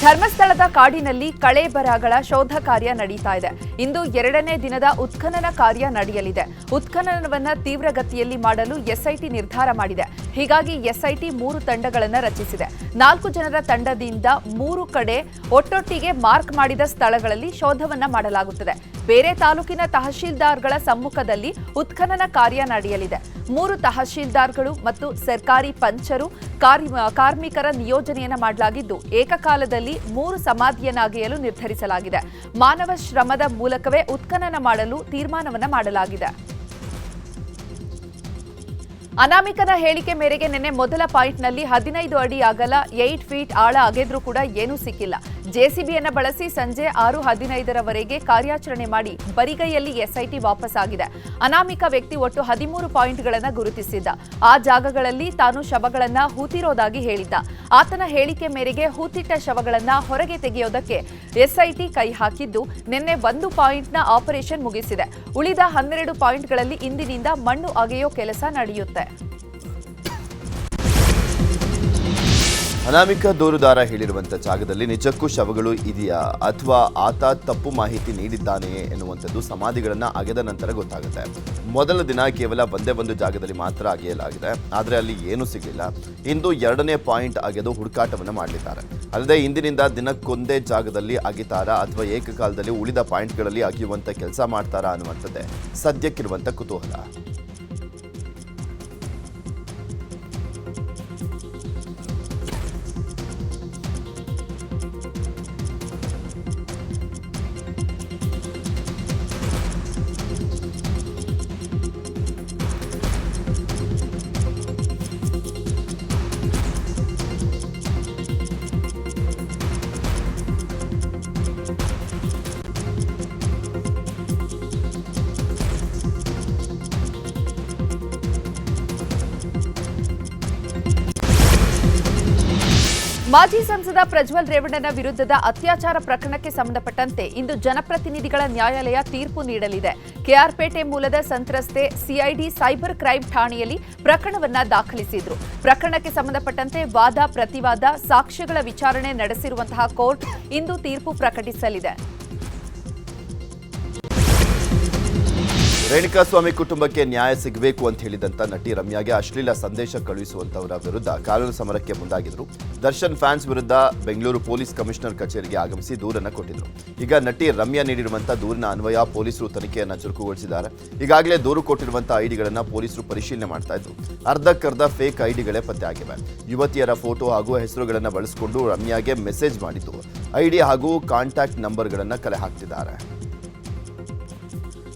ಧರ್ಮಸ್ಥಳದ ಕಾಡಿನಲ್ಲಿ ಕಳೇಬರಗಳ ಶೋಧ ಕಾರ್ಯ ನಡೀತಾ ಇದೆ. ಇಂದು 2ನೇ ದಿನದ ಉತ್ಖನನ ಕಾರ್ಯ ನಡೆಯಲಿದೆ. ಉತ್ಖನನವನ್ನ ತೀವ್ರಗತಿಯಲ್ಲಿ ಮಾಡಲು ಎಸ್ಐಟಿ ನಿರ್ಧಾರ ಮಾಡಿದೆ. ಹೀಗಾಗಿ ಎಸ್ಐಟಿ 3 ತಂಡಗಳನ್ನು ರಚಿಸಿದೆ. 4 ಜನರ ತಂಡದಿಂದ 3 ಕಡೆ ಒಟ್ಟೊಟ್ಟಿಗೆ ಮಾರ್ಕ್ ಮಾಡಿದ ಸ್ಥಳಗಳಲ್ಲಿ ಶೋಧವನ್ನ ಮಾಡಲಾಗುತ್ತದೆ. ಬೇರೆ ತಾಲೂಕಿನ ತಹಶೀಲ್ದಾರ್ಗಳ ಸಮ್ಮುಖದಲ್ಲಿ ಉತ್ಖನನ ಕಾರ್ಯ ನಡೆಯಲಿದೆ. 3 ತಹಶೀಲ್ದಾರ್ಗಳು ಮತ್ತು ಸರ್ಕಾರಿ ಪಂಚರು ಕಾರ್ಮಿಕರ ನಿಯೋಜನೆಯನ್ನ ಮಾಡಲಾಗಿದ್ದು ಏಕಕಾಲದಲ್ಲಿ 3 ಸಮಾಧಿಯನ್ನ ಅಗೆಯಲು ನಿರ್ಧರಿಸಲಾಗಿದೆ. ಮಾನವ ಶ್ರಮದ ಮೂಲಕವೇ ಉತ್ಖನನ ಮಾಡಲು ತೀರ್ಮಾನವನ್ನ ಮಾಡಲಾಗಿದೆ. ಅನಾಮಿಕನ ಹೇಳಿಕೆ ಮೇರೆಗೆ ನಿನ್ನೆ ಮೊದಲ ಪಾಯಿಂಟ್ನಲ್ಲಿ 15 ಅಡಿ ಅಗಲ 8 ಫೀಟ್ ಆಳ ಅಗೆದ್ರೂ ಕೂಡ ಏನೂ ಸಿಕ್ಕಿಲ್ಲ. ಜೆಸಿಬಿಯನ್ನು ಬಳಸಿ ಸಂಜೆ 6:15ರವರೆಗೆ ಕಾರ್ಯಾಚರಣೆ ಮಾಡಿ ಬರಿಗೈಯಲ್ಲಿ ಎಸ್ಐಟಿ ವಾಪಸ್ ಆಗಿದೆ. ಅನಾಮಿಕ ವ್ಯಕ್ತಿ ಒಟ್ಟು 13 ಪಾಯಿಂಟ್ಗಳನ್ನು ಗುರುತಿಸಿದ್ದ. ಆ ಜಾಗಗಳಲ್ಲಿ ತಾನು ಶವಗಳನ್ನು ಹೂತಿರೋದಾಗಿ ಹೇಳಿದ್ದ. ಆತನ ಹೇಳಿಕೆ ಮೇರೆಗೆ ಹೂತಿಟ್ಟ ಶವಗಳನ್ನು ಹೊರಗೆ ತೆಗೆಯೋದಕ್ಕೆ ಎಸ್ಐಟಿ ಕೈ ಹಾಕಿದ್ದು ನಿನ್ನೆ 1 ಪಾಯಿಂಟ್ನ ಆಪರೇಷನ್ ಮುಗಿಸಿದೆ. ಉಳಿದ 12 ಪಾಯಿಂಟ್ಗಳಲ್ಲಿ ಇಂದಿನಿಂದ ಮಣ್ಣು ಅಗೆಯೋ ಕೆಲಸ ನಡೆಯುತ್ತೆ. ಅನಾಮಿಕ ದೂರುದಾರ ಹೇಳಿರುವಂಥ ಜಾಗದಲ್ಲಿ ನಿಜಕ್ಕೂ ಶವಗಳು ಇದೆಯಾ ಅಥವಾ ಆತ ತಪ್ಪು ಮಾಹಿತಿ ನೀಡಿದ್ದಾನೆಯೇ ಎನ್ನುವಂಥದ್ದು ಸಮಾಧಿಗಳನ್ನು ಅಗೆದ ನಂತರ ಗೊತ್ತಾಗುತ್ತೆ. ಮೊದಲ ದಿನ ಕೇವಲ ಒಂದೇ ಜಾಗದಲ್ಲಿ ಮಾತ್ರ ಅಗೆಯಲಾಗಿದೆ, ಆದರೆ ಅಲ್ಲಿ ಏನೂ ಸಿಗಲಿಲ್ಲ. ಇಂದು 2ನೇ ಪಾಯಿಂಟ್ ಅಗೆದು ಹುಡುಕಾಟವನ್ನು ಮಾಡಲಿದ್ದಾರೆ. ಅಲ್ಲದೆ ಇಂದಿನಿಂದ ದಿನಕ್ಕೊಂದೇ ಜಾಗದಲ್ಲಿ ಅಗಿತಾರಾ ಅಥವಾ ಏಕಕಾಲದಲ್ಲಿ ಉಳಿದ ಪಾಯಿಂಟ್ಗಳಲ್ಲಿ ಅಗೆಯುವಂಥ ಕೆಲಸ ಮಾಡ್ತಾರಾ ಅನ್ನುವಂಥದ್ದೇ ಸದ್ಯಕ್ಕಿರುವಂಥ ಕುತೂಹಲ. ಮಾಜಿ ಸಂಸದ ಪ್ರಜ್ವಲ್ ರೇವಣ್ಣನ ವಿರುದ್ಧದ ಅತ್ಯಾಚಾರ ಪ್ರಕರಣಕ್ಕೆ ಸಂಬಂಧಪಟ್ಟಂತೆ ಇಂದು ಜನಪ್ರತಿನಿಧಿಗಳ ನ್ಯಾಯಾಲಯ ತೀರ್ಪು ನೀಡಲಿದೆ. ಕೆಆರ್ಪೇಟೆ ಮೂಲದ ಸಂತ್ರಸ್ತೆ ಸಿಐಡಿ ಸೈಬರ್ ಕ್ರೈಂ ಠಾಣೆಯಲ್ಲಿ ಪ್ರಕರಣವನ್ನ ದಾಖಲಿಸಿದ್ರು. ಪ್ರಕರಣಕ್ಕೆ ಸಂಬಂಧಪಟ್ಟಂತೆ ವಾದ ಪ್ರತಿವಾದ ಸಾಕ್ಷ್ಯಗಳ ವಿಚಾರಣೆ ನಡೆಸಿರುವಂತಹ ಕೋರ್ಟ್ ಇಂದು ತೀರ್ಪು ಪ್ರಕಟಿಸಲಿದೆ. ರೇಣುಕಾಸ್ವಾಮಿ ಕುಟುಂಬಕ್ಕೆ ನ್ಯಾಯ ಸಿಗಬೇಕು ಅಂತ ಹೇಳಿದಂತ ನಟಿ ರಮ್ಯಾಗೆ ಅಶ್ಲೀಲ ಸಂದೇಶ ಕಳುಹಿಸುವಂತವರ ವಿರುದ್ಧ ಕಾನೂನು ಸಮರಕ್ಕೆ ಮುಂದಾಗಿದ್ರು. ದರ್ಶನ್ ಫ್ಯಾನ್ಸ್ ವಿರುದ್ಧ ಬೆಂಗಳೂರು ಪೊಲೀಸ್ ಕಮಿಷನರ್ ಕಚೇರಿಗೆ ಆಗಮಿಸಿ ದೂರನ್ನು ಕೊಟ್ಟಿದ್ರು. ಈಗ ನಟಿ ರಮ್ಯಾ ನೀಡಿರುವಂತಹ ದೂರಿನ ಅನ್ವಯ ಪೊಲೀಸರು ತನಿಖೆಯನ್ನು ಚುರುಕುಗೊಳಿಸಿದ್ದಾರೆ. ಈಗಾಗಲೇ ದೂರು ಕೊಟ್ಟಿರುವಂತಹ ಐಡಿಗಳನ್ನು ಪೊಲೀಸರು ಪರಿಶೀಲನೆ ಮಾಡ್ತಾ ಇದ್ರು. ಅರ್ಧಕ್ಕರ್ಧ ಫೇಕ್ ಐಡಿಗಳೇ ಪತ್ತೆ ಆಗಿವೆ. ಯುವತಿಯರ ಫೋಟೋ ಹಾಗೂ ಹೆಸರುಗಳನ್ನು ಬಳಸಿಕೊಂಡು ರಮ್ಯಾಗೆ ಮೆಸೇಜ್ ಮಾಡಿದ್ದು ಐಡಿ ಹಾಗೂ ಕಾಂಟ್ಯಾಕ್ಟ್ ನಂಬರ್ಗಳನ್ನು ಕಲೆ ಹಾಕ್ತಿದ್ದಾರೆ.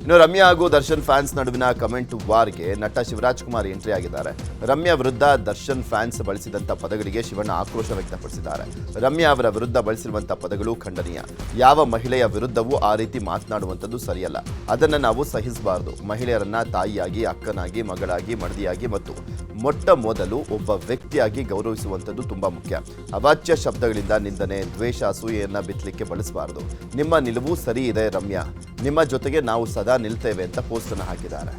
ಇನ್ನು ರಮ್ಯಾ ಹಾಗೂ ದರ್ಶನ್ ಫ್ಯಾನ್ಸ್ ನಡುವಿನ ಕಮೆಂಟ್ ವಾರ್ಗೆ ನಟ ಶಿವರಾಜ್ ಕುಮಾರ್ ಎಂಟ್ರಿ ಆಗಿದ್ದಾರೆ. ರಮ್ಯಾ ವಿರುದ್ಧ ದರ್ಶನ್ ಫ್ಯಾನ್ಸ್ ಬಳಸಿದಂಥ ಪದಗಳಿಗೆ ಶಿವಣ್ಣ ಆಕ್ರೋಶ ವ್ಯಕ್ತಪಡಿಸಿದ್ದಾರೆ. ರಮ್ಯಾ ಅವರ ವಿರುದ್ಧ ಬಳಸಿರುವಂಥ ಪದಗಳು ಖಂಡನೀಯ. ಯಾವ ಮಹಿಳೆಯ ವಿರುದ್ಧವೂ ಆ ರೀತಿ ಮಾತನಾಡುವಂಥದ್ದು ಸರಿಯಲ್ಲ. ಅದನ್ನು ನಾವು ಸಹಿಸಬಾರದು. ಮಹಿಳೆಯರನ್ನ ತಾಯಿಯಾಗಿ, ಅಕ್ಕನಾಗಿ, ಮಗಳಾಗಿ, ಮಡದಿಯಾಗಿ ಮತ್ತು ಮೊಟ್ಟ ಮೊದಲು ಒಬ್ಬ ವ್ಯಕ್ತಿಯಾಗಿ ಗೌರವಿಸುವಂಥದ್ದು ತುಂಬಾ ಮುಖ್ಯ. ಅವಾಚ್ಯ ಶಬ್ದಗಳಿಂದ ನಿಂದನೆ, ದ್ವೇಷ, ಅಸೂಯೆಯನ್ನ ಬಿತ್ತಲಿಕ್ಕೆ ಬಳಸಬಾರದು. ನಿಮ್ಮ ನಿಲುವು ಸರಿ ಇದೆ ರಮ್ಯಾ, ನಿಮ್ಮ ಜೊತೆಗೆ ನಾವು ಸದಾ ನಿಲ್ತೇವೆ ಅಂತ ಪೋಸ್ಟ್ ಅನ್ನು ಹಾಕಿದ್ದಾರೆ.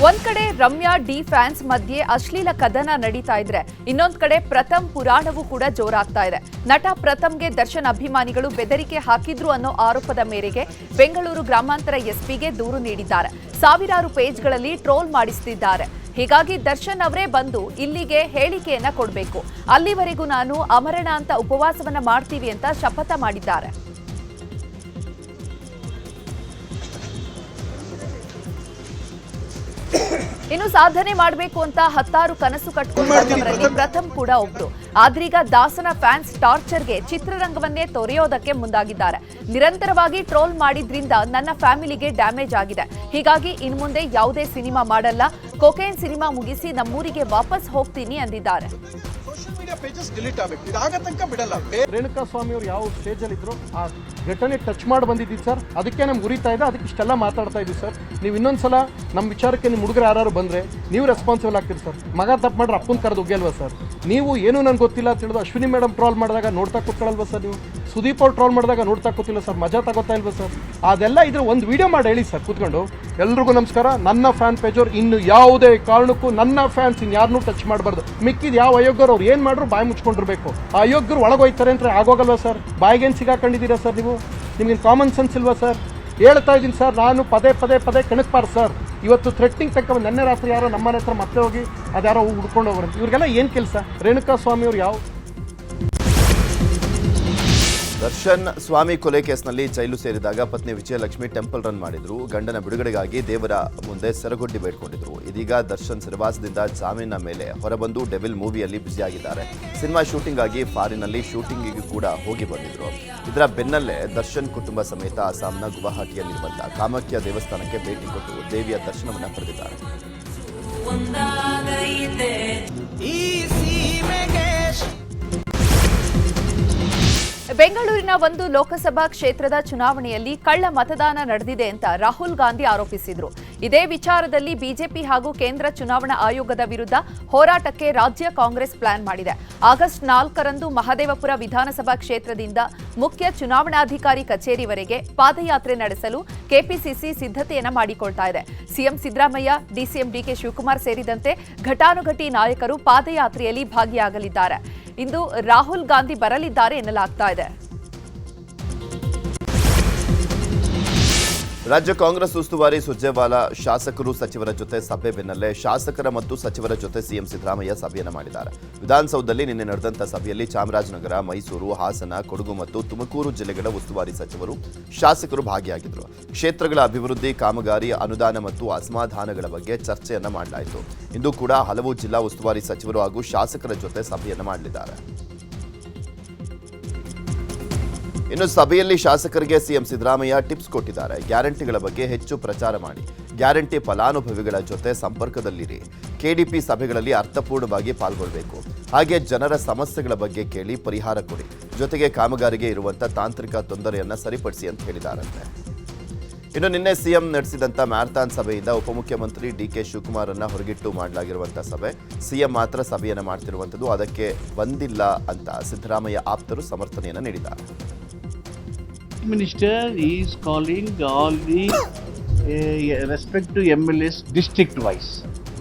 ಒಂದ್ ಕಡೆ ರಮ್ಯಾ ಡಿ ಫ್ಯಾನ್ಸ್ ಮಧ್ಯೆ ಅಶ್ಲೀಲ ಕದನ ನಡೀತಾ ಇದ್ರೆ, ಇನ್ನೊಂದ್ ಕಡೆ ಪ್ರಥಮ್ ಪುರಾಣವೂ ಕೂಡ ಜೋರಾಗ್ತಾ ಇದೆ. ನಟ ಪ್ರಥಮ್ಗೆ ದರ್ಶನ್ ಅಭಿಮಾನಿಗಳು ಬೆದರಿಕೆ ಹಾಕಿದ್ರು ಅನ್ನೋ ಆರೋಪದ ಮೇರೆಗೆ ಬೆಂಗಳೂರು ಗ್ರಾಮಾಂತರ ಎಸ್ಪಿಗೆ ದೂರು ನೀಡಿದ್ದಾರೆ. ಸಾವಿರಾರು ಪೇಜ್ಗಳಲ್ಲಿ ಟ್ರೋಲ್ ಮಾಡಿಸ್ತಿದ್ದಾರೆ. ಹೀಗಾಗಿ ದರ್ಶನ್ ಅವರೇ ಬಂದು ಇಲ್ಲಿಗೆ ಹೇಳಿಕೆಯನ್ನ ಕೊಡಬೇಕು. ಅಲ್ಲಿವರೆಗೂ ನಾನು ಅಮರಣ ಅಂತ ಉಪವಾಸವನ್ನ ಮಾಡ್ತೀವಿ ಅಂತ ಶಪಥ ಮಾಡಿದ್ದಾರೆ. ಇನ್ನು ಸಾಧನೆ ಮಾಡಬೇಕು ಅಂತ 10 ಕನಸು ಕಟ್ಟಿಕೊಂಡವರಲ್ಲಿ ಪ್ರಥಮ್ ಕೂಡ ಒಬ್ರು. ಆದ್ರೀಗ ದಾಸನ ಫ್ಯಾನ್ಸ್ ಟಾರ್ಚರ್ಗೆ ಚಿತ್ರರಂಗವನ್ನೇ ತೊರೆಯೋದಕ್ಕೆ ಮುಂದಾಗಿದ್ದಾರೆ. ನಿರಂತರವಾಗಿ ಟ್ರೋಲ್ ಮಾಡಿದ್ರಿಂದ ನನ್ನ ಫ್ಯಾಮಿಲಿಗೆ ಡ್ಯಾಮೇಜ್ ಆಗಿದೆ. ಹೀಗಾಗಿ ಇನ್ಮುಂದೆ ಯಾವುದೇ ಸಿನಿಮಾ ಮಾಡಲ್ಲ. ಕೊಕೇನ್ ಸಿನಿಮಾ ಮುಗಿಸಿ ನಮ್ಮೂರಿಗೆ ವಾಪಸ್ ಹೋಗ್ತೀನಿ ಅಂದಿದ್ದಾರೆ. ರೇಣುಕಾಸ್ವಾಮಿ ಅವರು ಯಾವ ಸ್ಟೇಜ್ ಅಲ್ಲಿ ಇದ್ರು ಆ ಘಟನೆ ಟಚ್ ಮಾಡಿ ಬಂದಿದ್ದೀವಿ ಸರ್. ಅದಕ್ಕೆ ನಮ್ಗೆ ಉರಿತಾ ಇದೆ, ಅದಕ್ಕೆ ಇಷ್ಟೆಲ್ಲ ಮಾತಾಡ್ತಾ ಇದ್ದೀವಿ ಸರ್. ನೀವು ಇನ್ನೊಂದ್ಸಲ ನಮ್ಮ ವಿಚಾರಕ್ಕೆ ನಿಮ್ಮ ಹುಡುಗರು ಯಾರು ಬಂದ್ರೆ ನೀವು ರೆಸ್ಪಾನ್ಸಿಬಲ್ ಆಗ್ತೀರಿ ಸರ್. ಮಗ ತಪ್ಪು ಮಾಡ್ರೆ ಅಪ್ಪನ ಕರೆದು ಉಗ್ಯಲ್ವಾ ಸರ್? ನೀವು ಏನು ನನಗೆ ಗೊತ್ತಿಲ್ಲ ಅಂತ ಹೇಳಿದ್ರು ಅಶ್ವಿನಿ ಮೇಡಮ್ ಟ್ರಾಲ್ ಮಾಡಿದಾಗ ನೋಡ್ತಾ ಕೂತ್ಕೊಳ್ಳಲ್ವಾ ಸರ್ ನೀವು? ಸುದೀಪ್ ಅವ್ರು ಟ್ರೋಲ್ ಮಾಡಿದಾಗ ನೋಡ್ತಾ ಕೂತಿಲ್ಲ ಸರ್, ಮಜಾ ತಗೋತಾ ಇಲ್ವಾ ಸರ್? ಅದೆಲ್ಲ ಇದ್ರ ಒಂದು ವಿಡಿಯೋ ಮಾಡಿ ಹೇಳಿ ಸರ್ ಕೂತ್ಕೊಂಡು. ಎಲ್ರಿಗೂ ನಮಸ್ಕಾರ, ನನ್ನ ಫ್ಯಾನ್ ಪೇಜ್ ಅವ್ರು ಇನ್ನು ಯಾವುದೇ ಕಾರಣಕ್ಕೂ ನನ್ನ ಫ್ಯಾನ್ಸ್ ಇನ್ಯಾರನ್ನೂ ಟಚ್ ಮಾಡಬಾರ್ದು. ಮಿಕ್ಕಿದ ಯಾವ ಅಯೋಗ್ಯರು ಅವ್ರು ಏನು ಮಾಡ್ರು ಬಾಯಿ ಮುಚ್ಕೊಂಡಿರ್ಬೇಕು. ಆ ಅಯೋಗ್ಯರು ಒಳಗೋಯ್ತಾರೆ ಅಂದರೆ ಆಗೋಗಲ್ವಾ ಸರ್? ಬಾಯಿಗೇನು ಸಿಗಾಕೊಂಡಿದ್ದೀರಾ ಸರ್ ನೀವು? ನಿಮ್ಗೇನು ಕಾಮನ್ ಸೆನ್ಸ್ ಇಲ್ವಾ ಸರ್? ಹೇಳ್ತಾ ಇದ್ದೀನಿ ಸರ್, ನಾನು ಪದೇ ಕೆಣಕ್ಬಾರ್ದು ಸರ್. ಇವತ್ತು ಥ್ರೆಟ್ನಿಂಗ್ ತಕ್ಕ ನಿನ್ನೆ ರಾತ್ರಿ ಯಾರೋ ನಮ್ಮನೆ ಹತ್ರ ಮತ್ತೆ ಹೋಗಿ ಅದ್ಯಾರೋ ಹುಡ್ಕೊಂಡು ಹೋಗ್ರಂತೆ. ಇವ್ರಿಗೆಲ್ಲ ಏನು ಕೆಲಸ? ರೇಣುಕಾ ಸ್ವಾಮಿ ಅವ್ರು ಯಾವ ದರ್ಶನ್ ಸ್ವಾಮಿ ಕೊಲೆ ಕೇಸ್ನಲ್ಲಿ ಜೈಲು ಸೇರಿದಾಗ ಪತ್ನಿ ವಿಜಯಲಕ್ಷ್ಮಿ ಟೆಂಪಲ್ ರನ್ ಮಾಡಿದ್ರು. ಗಂಡನ ಬಿಡುಗಡೆಗಾಗಿ ದೇವರ ಮುಂದೆ ಸೆರಗೊಡ್ಡಿ ಬೇಡ್ಕೊಂಡಿದ್ರು. ಇದೀಗ ದರ್ಶನ್ ಸೆರೆವಾಸದಿಂದ ಜಾಮೀನಿನ ಮೇಲೆ ಹೊರಬಂದು ಡೆವಿಲ್ ಮೂವಿಯಲ್ಲಿ ಬ್ಯುಸಿಯಾಗಿದ್ದಾರೆ. ಸಿನಿಮಾ ಶೂಟಿಂಗ್ ಆಗಿ ಫಾರಿನ್ನಲ್ಲಿ ಶೂಟಿಂಗಿಗೂ ಕೂಡ ಹೋಗಿ ಬಂದಿದ್ರು. ಇದರ ಬೆನ್ನಲ್ಲೇ ದರ್ಶನ್ ಕುಟುಂಬ ಸಮೇತ ಅಸ್ಸಾಂನ ಗುವಾಹಟಿಯಲ್ಲಿರುವಂತಹ ಕಾಮಾಖ್ಯ ದೇವಸ್ಥಾನಕ್ಕೆ ಭೇಟಿ ಕೊಟ್ಟು ದೇವಿಯ ದರ್ಶನವನ್ನು ಪಡೆದಿದ್ದಾರೆ. ಬೆಂಗಳೂರಿನ ಒಂದು ಲೋಕಸಭಾ ಕ್ಷೇತ್ರದ ಚುನಾವಣೆಯಲ್ಲಿ ಕಳ್ಳ ಮತದಾನ ನಡೆದಿದೆ ಅಂತ ರಾಹುಲ್ ಗಾಂಧಿ ಆರೋಪಿಸಿದರು. ಇದೇ ವಿಚಾರದಲ್ಲಿ ಬಿಜೆಪಿ ಹಾಗೂ ಕೇಂದ್ರ ಚುನಾವಣಾ ಆಯೋಗದ ವಿರುದ್ಧ ಹೋರಾಟಕ್ಕೆ ರಾಜ್ಯ ಕಾಂಗ್ರೆಸ್ ಪ್ಲಾನ್ ಮಾಡಿದೆ. ಆಗಸ್ಟ್ 4ರಂದು ಮಹದೇವಪುರ ವಿಧಾನಸಭಾ ಕ್ಷೇತ್ರದಿಂದ ಮುಖ್ಯ ಚುನಾವಣಾಧಿಕಾರಿ ಕಚೇರಿವರೆಗೆ ಪಾದಯಾತ್ರೆ ನಡೆಸಲು ಕೆಪಿಸಿಸಿ ಸಿದ್ಧತೆಯನ್ನ ಮಾಡಿಕೊಳ್ತಾ ಇದೆ. ಸಿಎಂ ಸಿದ್ದರಾಮಯ್ಯ, ಡಿಸಿಎಂ ಡಿಕೆ ಶಿವಕುಮಾರ್ ಸೇರಿದಂತೆ ಘಟಾನುಘಟಿ ನಾಯಕರು ಪಾದಯಾತ್ರೆಯಲ್ಲಿ ಭಾಗಿಯಾಗಲಿದ್ದಾರೆ. ಇಂದು ರಾಹುಲ್ ಗಾಂಧಿ ಬರಲಿದ್ದಾರೆ ಎನ್ನಲಾಗ್ತಾ ಇದೆ. ರಾಜ್ಯ ಕಾಂಗ್ರೆಸ್ ಉಸ್ತುವಾರಿ ಸುರ್ಜೇವಾಲಾ ಶಾಸಕರು ಸಚಿವರ ಜೊತೆ ಸಭೆ ಬೆನ್ನಲ್ಲೇ ಶಾಸಕರ ಮತ್ತು ಸಚಿವರ ಜೊತೆ ಸಿಎಂ ಸಿದ್ದರಾಮಯ್ಯ ಸಭೆಯನ್ನು ಮಾಡಿದ್ದಾರೆ. ವಿಧಾನಸೌಧದಲ್ಲಿ ನಿನ್ನೆ ನಡೆದಂಥ ಸಭೆಯಲ್ಲಿ ಚಾಮರಾಜನಗರ, ಮೈಸೂರು, ಹಾಸನ, ಕೊಡಗು ಮತ್ತು ತುಮಕೂರು ಜಿಲ್ಲೆಗಳ ಉಸ್ತುವಾರಿ ಸಚಿವರು, ಶಾಸಕರು ಭಾಗಿಯಾಗಿದ್ದರು. ಕ್ಷೇತ್ರಗಳ ಅಭಿವೃದ್ಧಿ, ಕಾಮಗಾರಿ, ಅನುದಾನ ಮತ್ತು ಅಸಮಾಧಾನಗಳ ಬಗ್ಗೆ ಚರ್ಚೆಯನ್ನ ಮಾಡಲಾಯಿತು. ಇಂದು ಕೂಡ ಹಲವು ಜಿಲ್ಲಾ ಉಸ್ತುವಾರಿ ಸಚಿವರು ಹಾಗೂ ಶಾಸಕರ ಜೊತೆ ಸಭೆಯನ್ನು ಮಾಡಲಿದ್ದಾರೆ. ಇನ್ನು ಸಭೆಯಲ್ಲಿ ಶಾಸಕರಿಗೆ ಸಿಎಂ ಸಿದ್ದರಾಮಯ್ಯ ಟಿಪ್ಸ್ ಕೊಟ್ಟಿದ್ದಾರೆ. ಗ್ಯಾರಂಟಿಗಳ ಬಗ್ಗೆ ಹೆಚ್ಚು ಪ್ರಚಾರ ಮಾಡಿ, ಗ್ಯಾರಂಟಿ ಫಲಾನುಭವಿಗಳ ಜೊತೆ ಸಂಪರ್ಕದಲ್ಲಿರಿ, ಕೆಡಿಪಿ ಸಭೆಗಳಲ್ಲಿ ಅರ್ಥಪೂರ್ಣವಾಗಿ ಪಾಲ್ಗೊಳ್ಳಬೇಕು, ಹಾಗೆ ಜನರ ಸಮಸ್ಯೆಗಳ ಬಗ್ಗೆ ಕೇಳಿ ಪರಿಹಾರ ಕೊಡಿ, ಜೊತೆಗೆ ಕಾಮಗಾರಿಗೆ ಇರುವಂಥ ತಾಂತ್ರಿಕ ತೊಂದರೆಯನ್ನು ಸರಿಪಡಿಸಿ ಅಂತ ಹೇಳಿದ್ದಾರಂತೆ. ಇನ್ನು ನಿನ್ನೆ ಸಿಎಂ ನಡೆಸಿದಂಥ ಮ್ಯಾರಥಾನ್ ಸಭೆಯಿಂದ ಉಪಮುಖ್ಯಮಂತ್ರಿ ಡಿಕೆ ಶಿವಕುಮಾರ್ ಅನ್ನ ಹೊರಗಿಟ್ಟು ಮಾಡಲಾಗಿರುವಂಥ ಸಭೆ, ಸಿಎಂ ಮಾತ್ರ ಸಭೆಯನ್ನು ಮಾಡ್ತಿರುವಂಥದ್ದು, ಅದಕ್ಕೆ ಬಂದಿಲ್ಲ ಅಂತ ಸಿದ್ದರಾಮಯ್ಯ ಆಪ್ತರು ಸಮರ್ಥನೆಯನ್ನು ನೀಡಿದ್ದಾರೆ. Minister is calling all the respective MLAs district wise.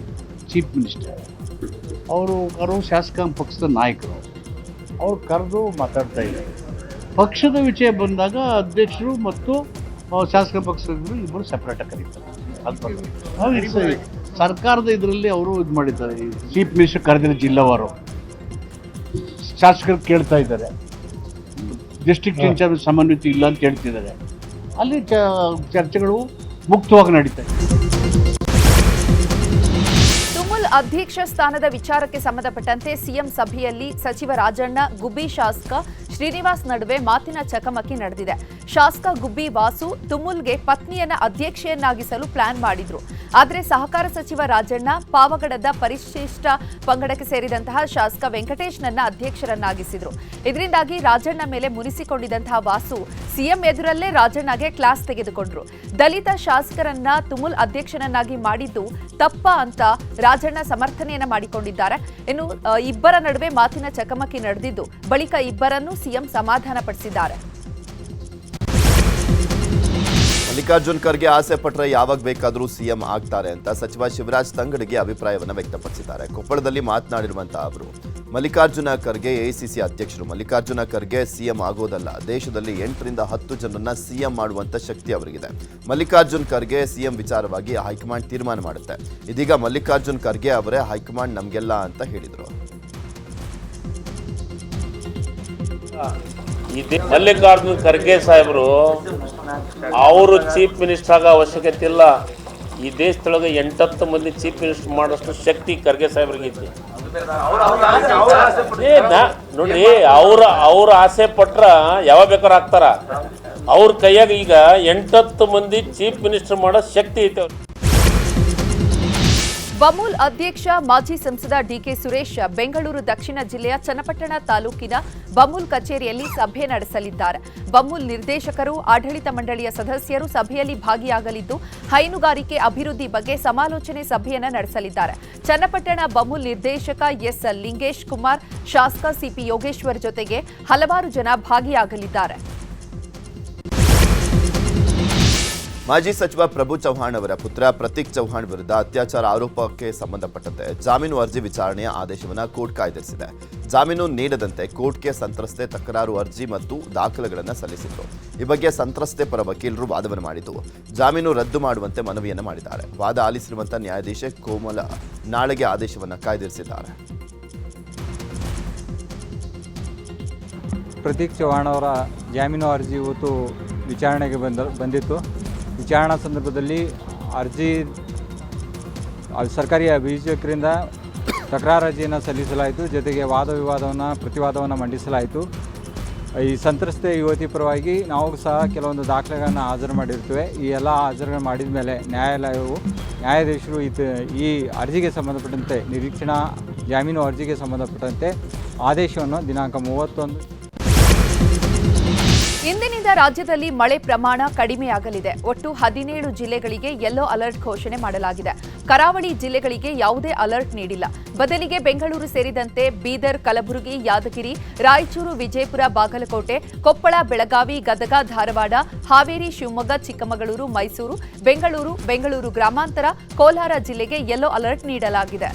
Chief Minister ಅವರು ಶಾಸಕಾಂಗ ಪಕ್ಷದ ನಾಯಕರು, ಅವ್ರು ಕರೆದು ಮಾತಾಡ್ತಾ ಇದ್ದಾರೆ. ಪಕ್ಷದ ವಿಷಯ ಬಂದಾಗ ಅಧ್ಯಕ್ಷರು ಮತ್ತು ಶಾಸಕ ಪಕ್ಷಗಳು ಇಬ್ಬರು ಸೆಪರೇಟಾಗಿ ಕರೀತಾರೆ. ಅದು ಸರ್ಕಾರದ ಇದರಲ್ಲಿ ಅವರು ಇದು ಮಾಡಿದ್ದಾರೆ. ಚೀಫ್ ಮಿನಿಸ್ಟರ್ ಕರೆದಿರೋ ಜಿಲ್ಲಾವಾರು ಶಾಸಕರು ಕೇಳ್ತಾ ಇದ್ದಾರೆ. ಡಿಸ್ಟ್ರಿಕ್ಟ್ ಇನ್ಚಾರ್ಜ್ ಸಮನ್ವಿತ ಇಲ್ಲ ಅಂತ ಹೇಳ್ತಿದ್ದಾರೆ. ಅಲ್ಲಿ ಚರ್ಚೆಗಳು ಮುಕ್ತವಾಗಿ ನಡೀತಾ ಇದೆ. ತುಮುಲ್ ಅಧ್ಯಕ್ಷ ಸ್ಥಾನದ ವಿಚಾರಕ್ಕೆ ಸಂಬಂಧಪಟ್ಟಂತೆ ಸಿಎಂ ಸಭೆಯಲ್ಲಿ ಸಚಿವ ರಾಜಣ್ಣ, ಗುಬ್ಬಿ ಶಾಸಕ ಶ್ರೀನಿವಾಸ್ ನಡುವೆ ಮಾತಿನ ಚಕಮಕಿ ನಡೆದಿದೆ. ಶಾಸಕ ಗುಬ್ಬಿ ವಾಸು ತುಮುಲ್ಗೆ ಪತ್ನಿಯನ್ನ ಅಧ್ಯಕ್ಷೆಯನ್ನಾಗಿಸಲು ಪ್ಲಾನ್ ಮಾಡಿದ್ರು. ಆದರೆ ಸಹಕಾರ ಸಚಿವ ರಾಜಣ್ಣ ಪಾವಗಡದ ಪರಿಶಿಷ್ಟ ಪಂಗಡಕ್ಕೆ ಸೇರಿದಂತಹ ಶಾಸಕ ವೆಂಕಟೇಶ್ನನ್ನ ಅಧ್ಯಕ್ಷರನ್ನಾಗಿಸಿದ್ರು. ಇದರಿಂದಾಗಿ ರಾಜಣ್ಣ ಮೇಲೆ ಮುನಿಸಿಕೊಂಡಿದ್ದಂತಹ ವಾಸು ಸಿಎಂ ಎದುರಲ್ಲೇ ರಾಜಣ್ಣಗೆ ಕ್ಲಾಸ್ ತೆಗೆದುಕೊಂಡ್ರು. ದಲಿತ ಶಾಸಕರನ್ನ ತುಮುಲ್ ಅಧ್ಯಕ್ಷನನ್ನಾಗಿ ಮಾಡಿದ್ದು ತಪ್ಪ ಅಂತ ರಾಜಣ್ಣ ಸಮರ್ಥನೆಯನ್ನ ಮಾಡಿಕೊಂಡಿದ್ದಾರೆ. ಇನ್ನು ಇಬ್ಬರ ನಡುವೆ ಮಾತಿನ ಚಕಮಕಿ ನಡೆದಿದ್ದು ಬಳಿಕ ಇಬ್ಬರನ್ನು ಸಿಎಂ ಸಮಾಧಾನ ಪಡಿಸಿದ್ದಾರೆ. ಮಲ್ಲಿಕಾರ್ಜುನ್ ಖರ್ಗೆ ಆಸೆ ಪಟ್ಟರೆ ಯಾವಾಗ ಬೇಕಾದರೂ ಸಿಎಂ ಆಗ್ತಾರೆ ಅಂತ ಸಚಿವ ಶಿವರಾಜ್ ತಂಗಡಗಿ ಅಭಿಪ್ರಾಯವನ್ನು ವ್ಯಕ್ತಪಡಿಸಿದ್ದಾರೆ. ಕೊಪ್ಪಳದಲ್ಲಿ ಮಾತನಾಡಿರುವಂತಹ ಅವರು, ಮಲ್ಲಿಕಾರ್ಜುನ ಖರ್ಗೆ ಎಐಸಿಸಿ ಅಧ್ಯಕ್ಷರು. ಮಲ್ಲಿಕಾರ್ಜುನ ಖರ್ಗೆ ಸಿಎಂ ಆಗೋದಲ್ಲ, ದೇಶದಲ್ಲಿ 8 ರಿಂದ 10 ಜನರನ್ನ ಸಿಎಂ ಮಾಡುವಂತ ಶಕ್ತಿ ಅವರಿಗಿದೆ. ಮಲ್ಲಿಕಾರ್ಜುನ್ ಖರ್ಗೆ ಸಿಎಂ ವಿಚಾರವಾಗಿ ಹೈಕಮಾಂಡ್ ತೀರ್ಮಾನ ಮಾಡುತ್ತೆ. ಇದೀಗ ಮಲ್ಲಿಕಾರ್ಜುನ್ ಖರ್ಗೆ ಅವರೇ ಹೈಕಮಾಂಡ್ ನಮಗೆಲ್ಲ ಅಂತ ಹೇಳಿದರು. ಮಲ್ಲಿಕಾರ್ಜುನ್ ಖರ್ಗೆ ಸಾಹೇಬರು ಅವರು ಚೀಫ್ ಮಿನಿಸ್ಟರ್ ಆಗೋ ಅವಶ್ಯಕತೆ ಇಲ್ಲ. ಈ ದೇಶದೊಳಗೆ 8-10 ಮಂದಿ ಚೀಫ್ ಮಿನಿಸ್ಟರ್ ಮಾಡೋಷ್ಟು ಶಕ್ತಿ ಖರ್ಗೆ ಸಾಹೇಬ್ರಿಗೆ ಐತಿ. ನೋಡ್ರಿ, ಅವ್ರ ಆಸೆ ಪಟ್ರ ಯಾವಾಗ ಬೇಕಾದ್ರೂ ಆಗ್ತಾರ. ಅವ್ರ ಕೈಯಾಗ ಈಗ 8-10 ಮಂದಿ ಚೀಫ್ ಮಿನಿಸ್ಟರ್ ಮಾಡೋ ಶಕ್ತಿ ಐತೆ. ಬಮೂಲ್ ಅಧ್ಯಕ್ಷ ಮಾಜಿ ಸಂಸದ ಡಿಕೆ ಸುರೇಶ್ ಬೆಂಗಳೂರು ದಕ್ಷಿಣ ಜಿಲ್ಲೆಯ ಚನ್ನಪಟ್ಟಣ ತಾಲೂಕಿನ ಬಮೂಲ್ ಕಚೇರಿಯಲ್ಲಿ ಸಭೆ ನಡೆಸಲಿದ್ದಾರೆ. ಬಮೂಲ್ ನಿರ್ದೇಶಕರು, ಆಡಳಿತ ಮಂಡಳಿಯ ಸದಸ್ಯರು ಸಭೆಯಲ್ಲಿ ಭಾಗಿಯಾಗಲಿದ್ದು, ಹೈನುಗಾರಿಕೆ ಅಭಿವೃದ್ಧಿ ಬಗ್ಗೆ ಸಮಾಲೋಚನೆ ಸಭೆಯನ್ನು ನಡೆಸಲಿದ್ದಾರೆ. ಚನ್ನಪಟ್ಟಣ ಬಮೂಲ್ ನಿರ್ದೇಶಕ ಎಸ್ ಲಿಂಗೇಶ್ ಕುಮಾರ್, ಶಾಸಕ ಸಿಪಿ ಯೋಗೇಶ್ವರ್ ಜೊತೆಗೆ ಹಲವಾರು ಜನ ಭಾಗಿಯಾಗಲಿದ್ದಾರೆ. ಮಾಜಿ ಸಚಿವ ಪ್ರಭು ಚೌಹಾಣ್ ಅವರ ಪುತ್ರ ಪ್ರತೀಕ್ ಚೌಹಾಣ್ ವಿರುದ್ಧ ಅತ್ಯಾಚಾರ ಆರೋಪಕ್ಕೆ ಸಂಬಂಧಪಟ್ಟಂತೆ ಜಾಮೀನು ಅರ್ಜಿ ವಿಚಾರಣೆಯ ಆದೇಶವನ್ನು ಕೋರ್ಟ್ ಕಾಯ್ದಿರಿಸಿದೆ. ಜಾಮೀನು ನೀಡದಂತೆ ಕೋರ್ಟ್ಗೆ ಸಂತ್ರಸ್ತೆ ತಕರಾರು ಅರ್ಜಿ ಮತ್ತು ದಾಖಲೆಗಳನ್ನು ಸಲ್ಲಿಸಿದ್ರು. ಈ ಬಗ್ಗೆ ಸಂತ್ರಸ್ತೆ ಪರ ವಕೀಲರು ವಾದವನ್ನು ಮಾಡಿದ್ದು, ಜಾಮೀನು ರದ್ದು ಮಾಡುವಂತೆ ಮನವಿಯನ್ನು ಮಾಡಿದ್ದಾರೆ. ವಾದ ಆಲಿಸಿರುವಂತಹ ನ್ಯಾಯಾಧೀಶೆ ಕೋಮಲ ನಾಳೆಗೆ ಆದೇಶವನ್ನು ಕಾಯ್ದಿರಿಸಿದ್ದಾರೆ. ಪ್ರತೀಕ್ ಚೌಹಾಣ್ ಅವರ ಜಾಮೀನು ಅರ್ಜಿ ಇವತ್ತು ವಿಚಾರಣೆಗೆ ಬಂದಿತ್ತು. ವಿಚಾರಣಾ ಸಂದರ್ಭದಲ್ಲಿ ಅರ್ಜಿ ಸರ್ಕಾರಿ ಅಭಿಯೋಜಕರಿಂದ ತಕರಾರು ಅರ್ಜಿಯನ್ನು ಸಲ್ಲಿಸಲಾಯಿತು. ಜೊತೆಗೆ ಪ್ರತಿವಾದವನ್ನು ಮಂಡಿಸಲಾಯಿತು. ಈ ಸಂತ್ರಸ್ತೆ ಯುವತಿ ಪರವಾಗಿ ನಾವು ಸಹ ಕೆಲವೊಂದು ದಾಖಲೆಗಳನ್ನು ಹಾಜರು ಮಾಡಿರ್ತೇವೆ. ಈ ಎಲ್ಲ ಹಾಜರು ಮಾಡಿದ ಮೇಲೆ ನ್ಯಾಯಾಧೀಶರು ಈ ಅರ್ಜಿಗೆ ಸಂಬಂಧಪಟ್ಟಂತೆ ನಿರೀಕ್ಷಣಾ ಜಾಮೀನು ಅರ್ಜಿಗೆ ಸಂಬಂಧಪಟ್ಟಂತೆ ಆದೇಶವನ್ನು ದಿನಾಂಕ 31 ಇಂದಿನಿಂದ ರಾಜ್ಯದಲ್ಲಿ ಮಳೆ ಪ್ರಮಾಣ ಕಡಿಮೆಯಾಗಲಿದೆ. ಒಟ್ಟು 17 ಜಿಲ್ಲೆಗಳಿಗೆ ಯೆಲ್ಲೋ ಅಲರ್ಟ್ ಘೋಷಣೆ ಮಾಡಲಾಗಿದೆ. ಕರಾವಳಿ ಜಿಲ್ಲೆಗಳಿಗೆ ಯಾವುದೇ ಅಲರ್ಟ್ ನೀಡಿಲ್ಲ. ಬದಲಿಗೆ ಬೆಂಗಳೂರು ಸೇರಿದಂತೆ ಬೀದರ್, ಕಲಬುರಗಿ, ಯಾದಗಿರಿ, ರಾಯಚೂರು, ವಿಜಯಪುರ, ಬಾಗಲಕೋಟೆ, ಕೊಪ್ಪಳ, ಬೆಳಗಾವಿ, ಗದಗ, ಧಾರವಾಡ, ಹಾವೇರಿ, ಶಿವಮೊಗ್ಗ, ಚಿಕ್ಕಮಗಳೂರು, ಮೈಸೂರು, ಬೆಂಗಳೂರು ಗ್ರಾಮಾಂತರ, ಕೋಲಾರ ಜಿಲ್ಲೆಗೆ ಯೆಲ್ಲೋ ಅಲರ್ಟ್ ನೀಡಲಾಗಿದೆ.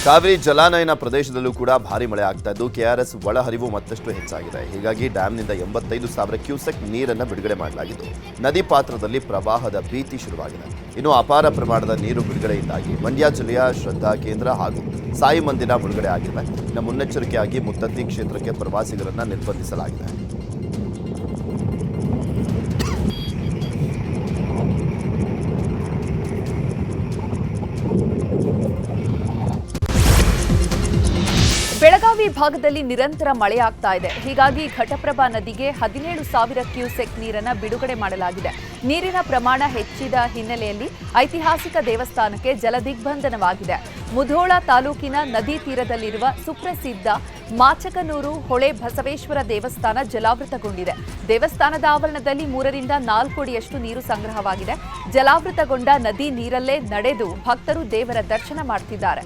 ಕಾವೇರಿ ಜಲಾನಯನ ಪ್ರದೇಶದಲ್ಲೂ ಕೂಡ ಭಾರಿ ಮಳೆ ಆಗ್ತಾ ಇದ್ದು, ಕೆಆರ್ಎಸ್ ಒಳಹರಿವು ಮತ್ತಷ್ಟು ಹೆಚ್ಚಾಗಿದೆ. ಹೀಗಾಗಿ ಡ್ಯಾಂನಿಂದ 85,000 ಕ್ಯೂಸೆಕ್ ನೀರನ್ನು ಬಿಡುಗಡೆ ಮಾಡಲಾಗಿದ್ದು, ನದಿ ಪಾತ್ರದಲ್ಲಿ ಪ್ರವಾಹದ ಭೀತಿ ಶುರುವಾಗಿದೆ. ಇನ್ನು ಅಪಾರ ಪ್ರಮಾಣದ ನೀರು ಬಿಡುಗಡೆಯಿಂದಾಗಿ ಮಂಡ್ಯ ಜಿಲ್ಲೆಯ ಶ್ರದ್ಧಾ ಕೇಂದ್ರ ಹಾಗೂ ಸಾಯಿ ಮಂದಿರ ಮುಳುಗಡೆ ಆಗಿವೆ. ಇನ್ನು ಮುನ್ನೆಚ್ಚರಿಕೆಯಾಗಿ ಮುತ್ತತ್ತಿ ಕ್ಷೇತ್ರಕ್ಕೆ ಪ್ರವಾಸಿಗರನ್ನು ನಿರ್ಬಂಧಿಸಲಾಗಿದೆ. ಬೆಳಗಾವಿ ಭಾಗದಲ್ಲಿ ನಿರಂತರ ಮಳೆಯಾಗ್ತಾ ಇದೆ. ಹೀಗಾಗಿ ಘಟಪ್ರಭಾ ನದಿಗೆ 17,000 ಕ್ಯೂಸೆಕ್ ನೀರನ್ನು ಬಿಡುಗಡೆ ಮಾಡಲಾಗಿದೆ. ನೀರಿನ ಪ್ರಮಾಣ ಹೆಚ್ಚಿದ ಹಿನ್ನೆಲೆಯಲ್ಲಿ ಐತಿಹಾಸಿಕ ದೇವಸ್ಥಾನಕ್ಕೆ ಜಲದಿಗ್ಬಂಧನವಾಗಿದೆ. ಮುಧೋಳ ತಾಲೂಕಿನ ನದಿ ತೀರದಲ್ಲಿರುವ ಸುಪ್ರಸಿದ್ಧ ಮಾಚಕನೂರು ಹೊಳೆ ಬಸವೇಶ್ವರ ದೇವಸ್ಥಾನ ಜಲಾವೃತಗೊಂಡಿದೆ. ದೇವಸ್ಥಾನದ ಆವರಣದಲ್ಲಿ 3 ರಿಂದ 4 ಅಡಿಯಷ್ಟು ನೀರು ಸಂಗ್ರಹವಾಗಿದೆ. ಜಲಾವೃತಗೊಂಡ ನದಿ ನೀರಲ್ಲೇ ನಡೆದು ಭಕ್ತರು ದೇವರ ದರ್ಶನ ಮಾಡುತ್ತಿದ್ದಾರೆ.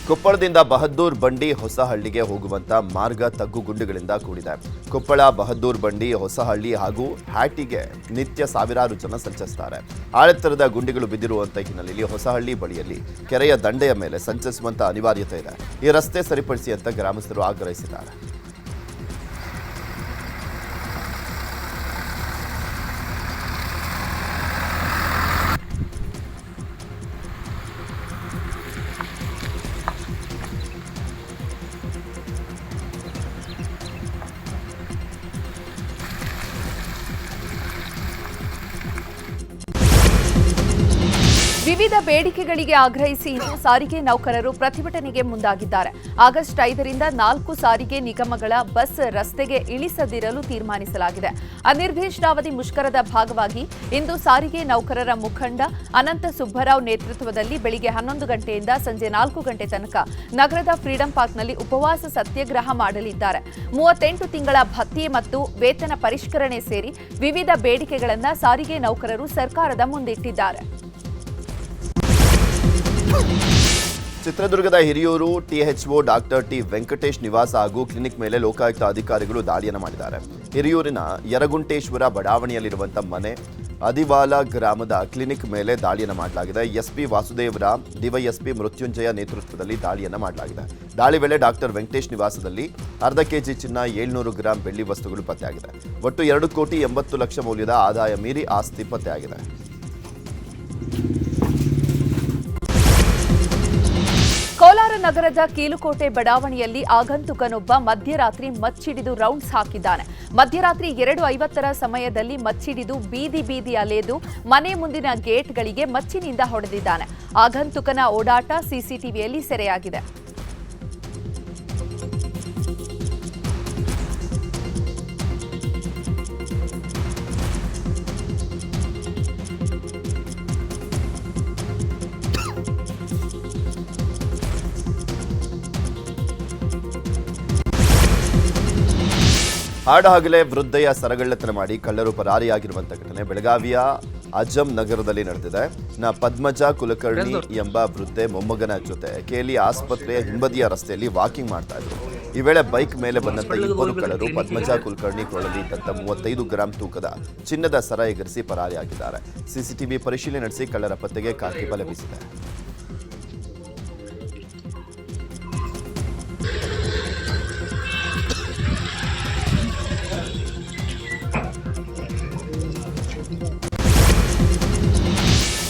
ಕೊಪ್ಪಳದಿಂದ ಬಹದ್ದೂರ್ ಬಂಡಿ ಹೊಸಹಳ್ಳಿಗೆ ಹೋಗುವಂತ ಮಾರ್ಗ ತಗ್ಗುಗುಂಡಿಗಳಿಂದ ಕೂಡಿದೆ. ಕೊಪ್ಪಳ, ಬಹದ್ದೂರ್ ಬಂಡಿ, ಹೊಸಹಳ್ಳಿ ಹಾಗೂ ಹ್ಯಾಟಿಗೆ ನಿತ್ಯ ಸಾವಿರಾರು ಜನ ಸಂಚರಿಸುತ್ತಾರೆ. ಆಳೆತ್ತರದ ಗುಂಡಿಗಳು ಬಿದ್ದಿರುವಂತ ಹಿನ್ನೆಲೆಯಲ್ಲಿ ಹೊಸಹಳ್ಳಿ ಬಳಿಯಲ್ಲಿ ಕೆರೆಯ ದಂಡೆಯ ಮೇಲೆ ಸಂಚರಿಸುವಂತ ಅನಿವಾರ್ಯತೆ ಇದೆ. ಈ ರಸ್ತೆ ಸರಿಪಡಿಸಿ ಅಂತ ಗ್ರಾಮಸ್ಥರು ಆಗ್ರಹಿಸಿದ್ದಾರೆ. ವಿವಿಧ ಬೇಡಿಕೆಗಳಿಗೆ ಆಗ್ರಹಿಸಿ ಇಂದು ಸಾರಿಗೆ ನೌಕರರು ಪ್ರತಿಭಟನೆಗೆ ಮುಂದಾಗಿದ್ದಾರೆ. ಆಗಸ್ಟ್ 5ರಿಂದ 4 ಸಾರಿಗೆ ನಿಗಮಗಳ ಬಸ್ ರಸ್ತೆಗೆ ಇಳಿಸದಿರಲು ತೀರ್ಮಾನಿಸಲಾಗಿದೆ. ಅನಿರ್ದಿಷ್ಟಾವಧಿ ಮುಷ್ಕರದ ಭಾಗವಾಗಿ ಇಂದು ಸಾರಿಗೆ ನೌಕರರ ಮುಖಂಡ ಅನಂತ ಸುಬ್ಬರಾವ್ ನೇತೃತ್ವದಲ್ಲಿ ಬೆಳಿಗ್ಗೆ 11 ಗಂಟೆಯಿಂದ ಸಂಜೆ 4 ಗಂಟೆ ತನಕ ನಗರದ ಫ್ರೀಡಂ ಪಾರ್ಕ್ನಲ್ಲಿ ಉಪವಾಸ ಸತ್ಯಾಗ್ರಹ ಮಾಡಲಿದ್ದಾರೆ. 38 ತಿಂಗಳ ಭತ್ಯೆ ಮತ್ತು ವೇತನ ಪರಿಷ್ಕರಣೆ ಸೇರಿ ವಿವಿಧ ಬೇಡಿಕೆಗಳನ್ನು ಸಾರಿಗೆ ನೌಕರರು ಸರ್ಕಾರದ ಮುಂದಿಟ್ಟಿದ್ದಾರೆ. ಚಿತ್ರದುರ್ಗದ Hiriyur THO doctor T Venkatesh ನಿವಾಸ ಹಾಗೂ ಕ್ಲಿನಿಕ್ ಮೇಲೆ ಲೋಕಾಯುಕ್ತ ಅಧಿಕಾರಿಗಳು ದಾಳಿಯನ್ನು ಮಾಡಿದ್ದಾರೆ. ಹಿರಿಯೂರಿನ ಯರಗುಂಟೇಶ್ವರ ಬಡಾವಣೆಯಲ್ಲಿರುವಂತಹ ಮನೆ ಅದಿವಾಲ ಗ್ರಾಮದ ಕ್ಲಿನಿಕ್ ಮೇಲೆ ದಾಳಿಯನ್ನು ಮಾಡಲಾಗಿದೆ. ಎಸ್ಪಿ ವಾಸುದೇವರಾವ್, ಡಿವೈಎಸ್ಪಿ ಮೃತ್ಯುಂಜಯ ನೇತೃತ್ವದಲ್ಲಿ ದಾಳಿಯನ್ನು ಮಾಡಲಾಗಿದೆ. ದಾಳಿ ವೇಳೆ ಡಾಕ್ಟರ್ ವೆಂಕಟೇಶ್ ನಿವಾಸದಲ್ಲಿ ಅರ್ಧ ಕೆಜಿ ಚಿನ್ನ, 700 ಗ್ರಾಂ ಬೆಳ್ಳಿ ವಸ್ತುಗಳು ಪತ್ತೆಯಾಗಿದೆ. ಒಟ್ಟು 2,80,00,000 ಮೌಲ್ಯದ ಆದಾಯ ಮೀರಿ ಆಸ್ತಿ ಪತ್ತೆಯಾಗಿದೆ. ಕೋಲಾರ ನಗರದ ಕೀಲುಕೋಟೆ ಬಡಾವಣೆಯಲ್ಲಿ ಆಗಂತುಕನೊಬ್ಬ ಮಧ್ಯರಾತ್ರಿ ಮಚ್ಚಿಡಿದು ರೌಂಡ್ಸ್ ಹಾಕಿದ್ದಾನೆ. ಮಧ್ಯರಾತ್ರಿ 2:50 ಸಮಯದಲ್ಲಿ ಮಚ್ಚಿಡಿದು ಬೀದಿ ಬೀದಿ ಅಲೆದು ಮನೆ ಮುಂದಿನ ಗೇಟ್ಗಳಿಗೆ ಮಚ್ಚಿನಿಂದ ಹೊಡೆದಿದ್ದಾನೆ. ಆಗಂತುಕನ ಓಡಾಟ ಸಿಸಿಟಿವಿಯಲ್ಲಿ ಸೆರೆಯಾಗಿದೆ. ಹಾಡಹಗಲೇ ವೃದ್ಧೆಯ ಸರಗಳ್ಳತನ ಮಾಡಿ ಕಳ್ಳರು ಪರಾರಿಯಾಗಿರುವಂತಹ ಘಟನೆ ಬೆಳಗಾವಿಯ ಅಜಂ ನಗರದಲ್ಲಿ ನಡೆದಿದೆ. ಪದ್ಮಜಾ ಕುಲಕರ್ಣಿ ಎಂಬ ವೃದ್ಧೆ ಮೊಮ್ಮಗನ ಜೊತೆ ಕೆಎಲ್ಇ ಆಸ್ಪತ್ರೆಯ ಹಿಂಬದಿಯ ರಸ್ತೆಯಲ್ಲಿ ವಾಕಿಂಗ್ ಮಾಡ್ತಾ ಇದ್ರು. ಈ ವೇಳೆ ಬೈಕ್ ಮೇಲೆ ಬಂದಂತ ಇಬ್ಬರು ಕಳ್ಳರು ಪದ್ಮಜಾ ಕುಲಕರ್ಣಿ ಕೊಳಲಿ ಇದ್ದಂತ 35 ಗ್ರಾಂ ತೂಕದ ಚಿನ್ನದ ಸರ ಎಗರಿಸಿ ಪರಾರಿಯಾಗಿದ್ದಾರೆ. ಸಿಸಿಟಿವಿ ಪರಿಶೀಲನೆ ನಡೆಸಿ ಕಳ್ಳರ ಪತ್ತೆಗೆ ಖಾಕಿ ಬಲೆ ಬೀಸಿದೆ.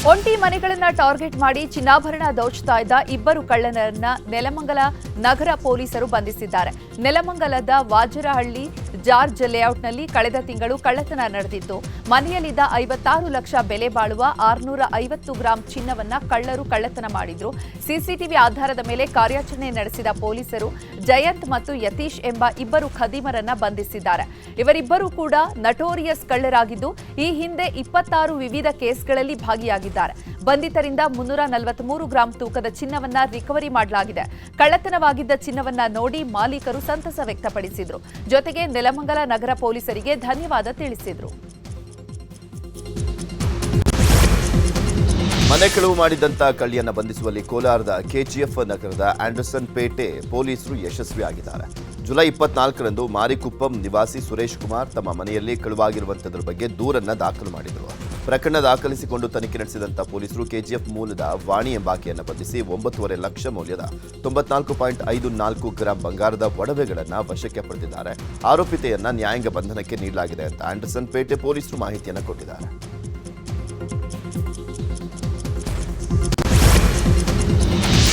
ಒಂಟಿ ಮನೆಗಳನ್ನ ಟಾರ್ಗೆಟ್ ಮಾಡಿ ಚಿನ್ನಾಭರಣ ದೋಚ್ತಾ ಇದ್ದ ಇಬ್ಬರು ಕಳ್ಳರನ್ನ ನೆಲಮಂಗಲ ನಗರ ಪೊಲೀಸರು ಬಂಧಿಸಿದ್ದಾರೆ. ನೆಲಮಂಗಲದ ವಾಜರಹಳ್ಳಿ ಜಾರ್ಜ್ ಲೇಔಟ್ನಲ್ಲಿ ಕಳೆದ ತಿಂಗಳು ಕಳ್ಳತನ ನಡೆದಿತ್ತು. ಮನೆಯಲ್ಲಿದ್ದ 56 ಲಕ್ಷ ಬೆಲೆ ಬಾಳುವ 650 ಗ್ರಾಂ ಚಿನ್ನವನ್ನ ಕಳ್ಳರು ಕಳ್ಳತನ ಮಾಡಿದ್ರು. ಸಿಸಿಟಿವಿ ಆಧಾರದ ಮೇಲೆ ಕಾರ್ಯಾಚರಣೆ ನಡೆಸಿದ ಪೊಲೀಸರು ಜಯಂತ್ ಮತ್ತು ಯತೀಶ್ ಎಂಬ ಇಬ್ಬರು ಖದೀಮರನ್ನ ಬಂಧಿಸಿದ್ದಾರೆ. ಇವರಿಬ್ಬರು ಕೂಡ ನಟೋರಿಯಸ್ ಕಳ್ಳರಾಗಿದ್ದು ಈ ಹಿಂದೆ 26 ವಿವಿಧ ಕೇಸ್ಗಳಲ್ಲಿ ಭಾಗಿಯಾಗಿದ್ದಾರೆ. ಬಂಧಿತರಿಂದ 343 ಗ್ರಾಂ ತೂಕದ ಚಿನ್ನವನ್ನ ರಿಕವರಿ ಮಾಡಲಾಗಿದೆ. ಕಳ್ಳತನವಾಗಿದ್ದ ಚಿನ್ನವನ್ನ ನೋಡಿ ಮಾಲೀಕರು ಸಂತಸ ವ್ಯಕ್ತಪಡಿಸಿದ್ರು. ಜೊತೆಗೆ ನೆಲಮಂಗಲ ನಗರ ಪೊಲೀಸರಿಗೆ ಧನ್ಯವಾದ ತಿಳಿಸಿದ್ರು. ಮನೆ ಕಳುವು ಮಾಡಿದಂತ ಕಳ್ಳಿಯನ್ನ ಬಂಧಿಸುವಲ್ಲಿ ಕೋಲಾರದ ಕೆಜಿಎಫ್ ನಗರದ ಆಂಡರ್ಸನ್ ಪೇಟೆ ಪೊಲೀಸರು ಯಶಸ್ವಿಯಾಗಿದ್ದಾರೆ. ಜುಲೈ 24ರಂದು ಮಾರಿಕುಪ್ಪಂ ನಿವಾಸಿ ಸುರೇಶ್ ಕುಮಾರ್ ತಮ್ಮ ಮನೆಯಲ್ಲಿ ಕಳುವಾಗಿರುವಂತದ್ರ ಬಗ್ಗೆ ದೂರನ್ನ ದಾಖಲು ಮಾಡಿದರು. ಪ್ರಕರಣ ದಾಖಲಿಸಿಕೊಂಡು ತನಿಖೆ ನಡೆಸಿದಂತ ಪೊಲೀಸರು ಕೆಜಿಎಫ್ ಮೂಲದ ವಾಣಿ ಎಂಬಾಕೆಯನ್ನು ಬಂಧಿಸಿ 9.5 ಲಕ್ಷ ಮೌಲ್ಯದ 94.54 ಗ್ರಾಂ ಬಂಗಾರದ ಒಡವೆಗಳನ್ನು ವಶಕ್ಕೆ ಪಡೆದಿದ್ದಾರೆ. ಆರೋಪಿತೆಯನ್ನ ನ್ಯಾಯಾಂಗ ಬಂಧನಕ್ಕೆ ನೀಡಲಾಗಿದೆ ಅಂತ ಆಂಡರ್ಸನ್ ಪೇಟೆ ಪೊಲೀಸರು ಮಾಹಿತಿಯನ್ನು ಕೊಟ್ಟಿದ್ದಾರೆ.